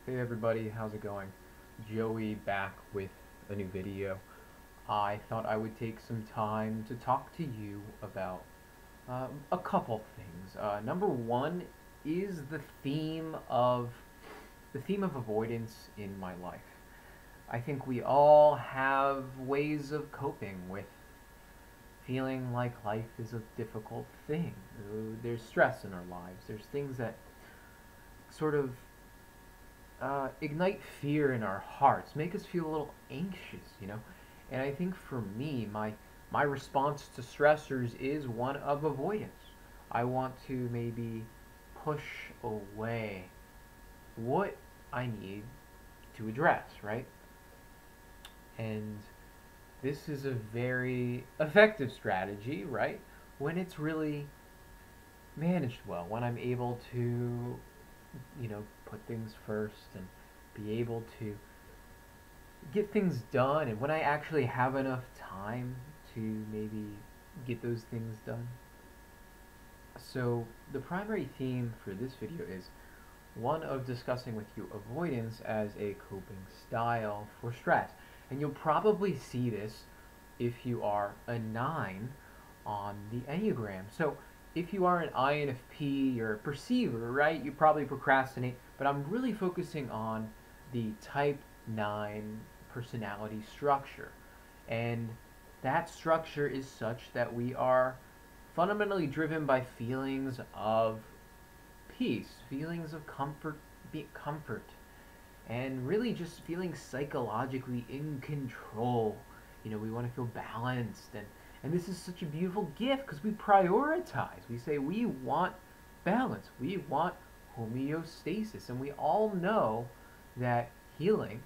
Hey everybody, how's it going? Joey back with a new video. I thought I would take some time to talk to you about a couple things. Number one is the theme of avoidance in my life. I think we all have ways of coping with feeling like life is a difficult thing. There's stress in our lives. There's things that sort of ignite fear in our hearts, make us feel a little anxious. And I think for me, my response to stressors is one of avoidance. I want to maybe push away what I need to address, right? And this is a very effective strategy, right? When it's really managed well, when I'm able to, put things first and be able to get things done, and when I actually have enough time to maybe get those things done. So the primary theme for this video is one of discussing with you avoidance as a coping style for stress. And you'll probably see this if you are a 9 on the Enneagram. So if you are an INFP, you're a perceiver, right? You probably procrastinate, but I'm really focusing on the type 9 personality structure. And that structure is such that we are fundamentally driven by feelings of peace, feelings of comfort, and really just feeling psychologically in control. We want to feel balanced, and this is such a beautiful gift because we prioritize. We say we want balance, we want homeostasis, and we all know that healing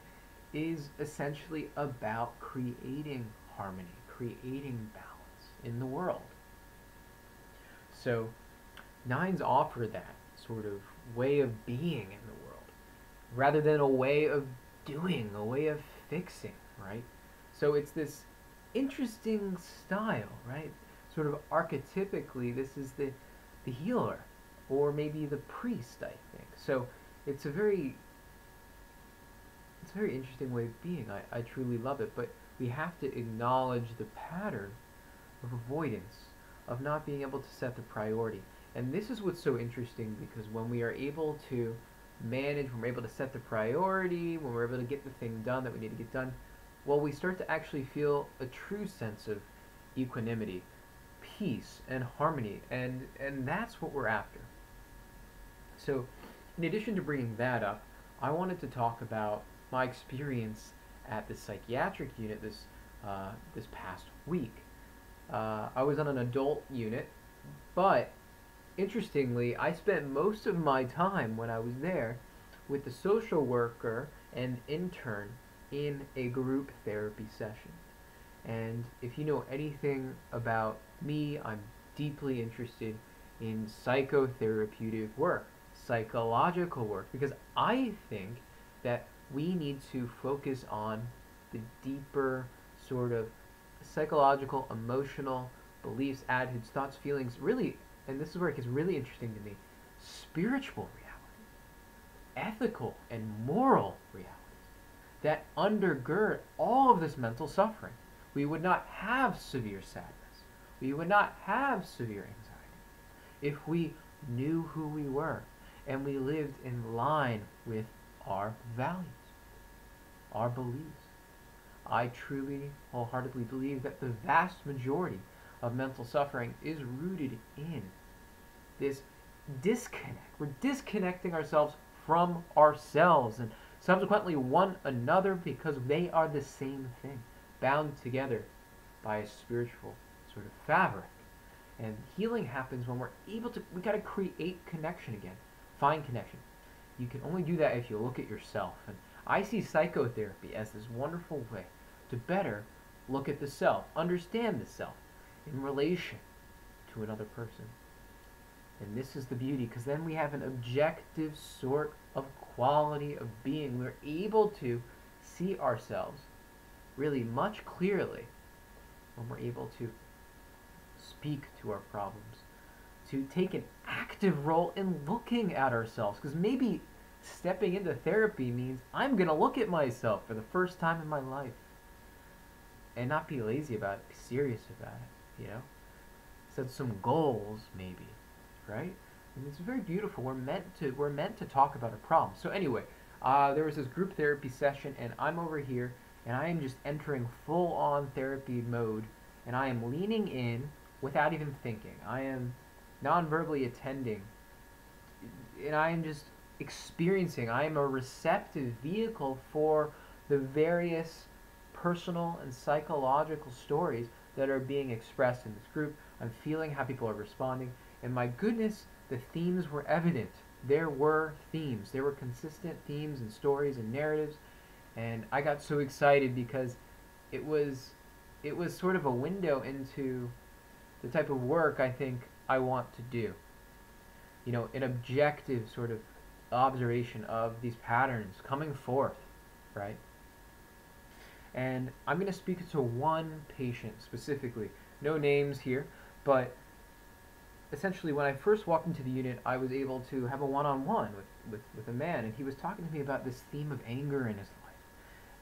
is essentially about creating harmony, creating balance in the world. So, nines offer that sort of way of being in the world rather than a way of doing, a way of fixing, right? So it's this interesting style, right? Sort of archetypically, this is the healer, or maybe the priest, I think. So it's a very interesting way of being. I truly love it, but we have to acknowledge the pattern of avoidance, of not being able to set the priority. And this is what's so interesting, because when we are able to manage, when we're able to set the priority, when we're able to get the thing done that we need to get done, well, we start to actually feel a true sense of equanimity, peace, and harmony, and that's what we're after. So, in addition to bringing that up, I wanted to talk about my experience at the psychiatric unit this past week. I was on an adult unit, but interestingly, I spent most of my time when I was there with the social worker and intern in a group therapy session. And if you know anything about me, I'm deeply interested in psychotherapeutic work, psychological work, because I think that we need to focus on the deeper sort of psychological, emotional beliefs, attitudes, thoughts, feelings, really, and this is where it gets really interesting to me, spiritual reality, ethical and moral reality that undergird all of this mental suffering. We would not have severe sadness. We would not have severe anxiety if we knew who we were and we lived in line with our values, our beliefs. I truly, wholeheartedly believe that the vast majority of mental suffering is rooted in this disconnect. We're disconnecting ourselves from ourselves and subsequently one another, because they are the same thing, bound together by a spiritual sort of fabric. And healing happens when we're able to, we got to create connection again, find connection. You can only do that if you look at yourself. And I see psychotherapy as this wonderful way to better look at the self, understand the self in relation to another person. And this is the beauty, because then we have an objective sort of quality of being. We're able to see ourselves really much clearly when we're able to speak to our problems, to take an active role in looking at ourselves. Because maybe stepping into therapy means I'm going to look at myself for the first time in my life and not be lazy about it, be serious about it, you know? Set some goals, maybe, right? And it's very beautiful. We're meant to talk about a problem. So anyway, there was this group therapy session, and I'm over here, and I am just entering full-on therapy mode, and I am leaning in without even thinking. I am non-verbally attending, and I am just experiencing. I am a receptive vehicle for the various personal and psychological stories that are being expressed in this group. I'm feeling how people are responding, and my goodness, the themes were evident. There were themes. There were consistent themes and stories and narratives, and I got so excited because it was sort of a window into the type of work I think I want to do. You know, an objective sort of observation of these patterns coming forth, right? And I'm going to speak to one patient specifically. No names here, but essentially when I first walked into the unit, I was able to have a one-on-one with a man, and he was talking to me about this theme of anger in his life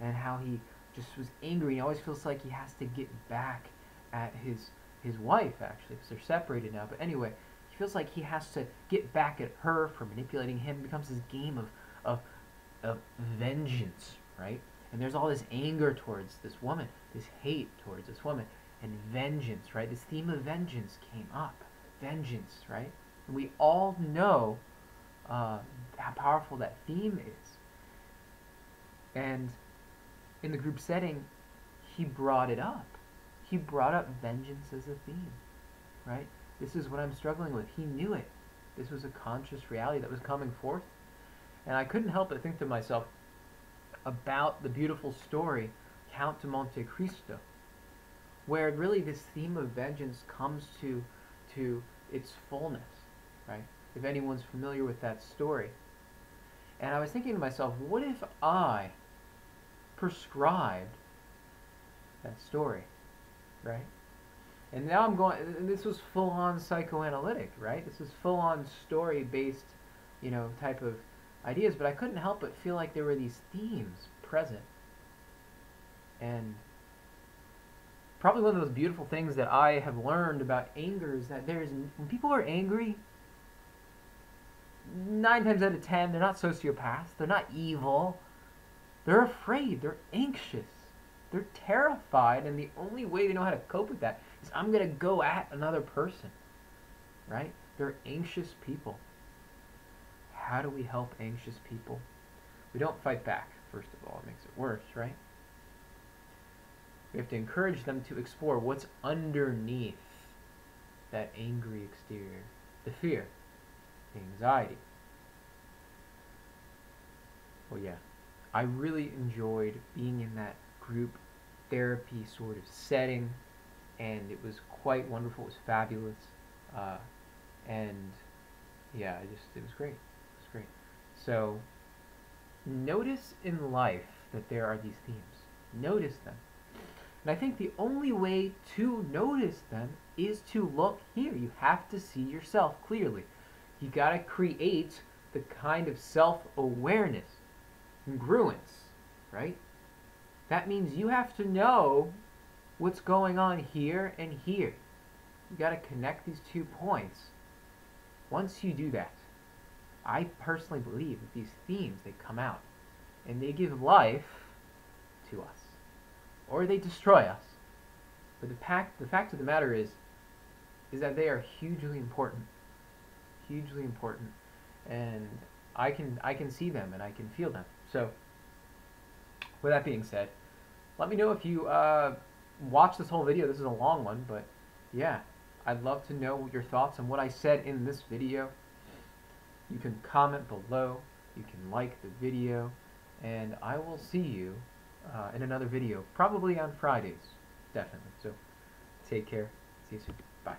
and how he just was angry. He always feels like he has to get back at his wife, actually, because they're separated now. But anyway, he feels like he has to get back at her for manipulating him. It becomes this game of vengeance, right? And there's all this anger towards this woman, this hate towards this woman, and vengeance, right? This theme of vengeance came up. Vengeance, right? And we all know how powerful that theme is. And in the group setting, he brought it up. He brought up vengeance as a theme, right? This is what I'm struggling with. He knew it. This was a conscious reality that was coming forth. And I couldn't help but think to myself about the beautiful story, Count to Monte Cristo, where really this theme of vengeance comes to its fullness, right? If anyone's familiar with that story. And I was thinking to myself, what if I prescribed that story, right? And now I'm going, and this was full-on psychoanalytic, right? This was full-on story-based, you know, type of ideas, but I couldn't help but feel like there were these themes present. And probably one of those beautiful things that I have learned about anger is that when people are angry, 9 times out of 10, they're not sociopaths, they're not evil, they're afraid, they're anxious, they're terrified, and the only way they know how to cope with that is I'm going to go at another person, right? They're anxious people. How do we help anxious people? We don't fight back, first of all. It makes it worse, right? We have to encourage them to explore what's underneath that angry exterior. The fear, the anxiety. Well, yeah, I really enjoyed being in that group therapy sort of setting, and it was quite wonderful. It was fabulous. And yeah, it was great. Great. So, notice in life that there are these themes. Notice them. And I think the only way to notice them is to look here. You have to see yourself clearly. You got to create the kind of self-awareness, congruence, right? That means you have to know what's going on here and here. You got to connect these 2 points. Once you do that, I personally believe that these themes, they come out and they give life to us, or they destroy us. But the fact of the matter is that they are hugely important, and I can see them and I can feel them. So, with that being said, let me know if you watch this whole video. This is a long one, but yeah, I'd love to know your thoughts on what I said in this video. You can comment below, you can like the video, and I will see you in another video, probably on Fridays, definitely. So, take care, see you soon, bye.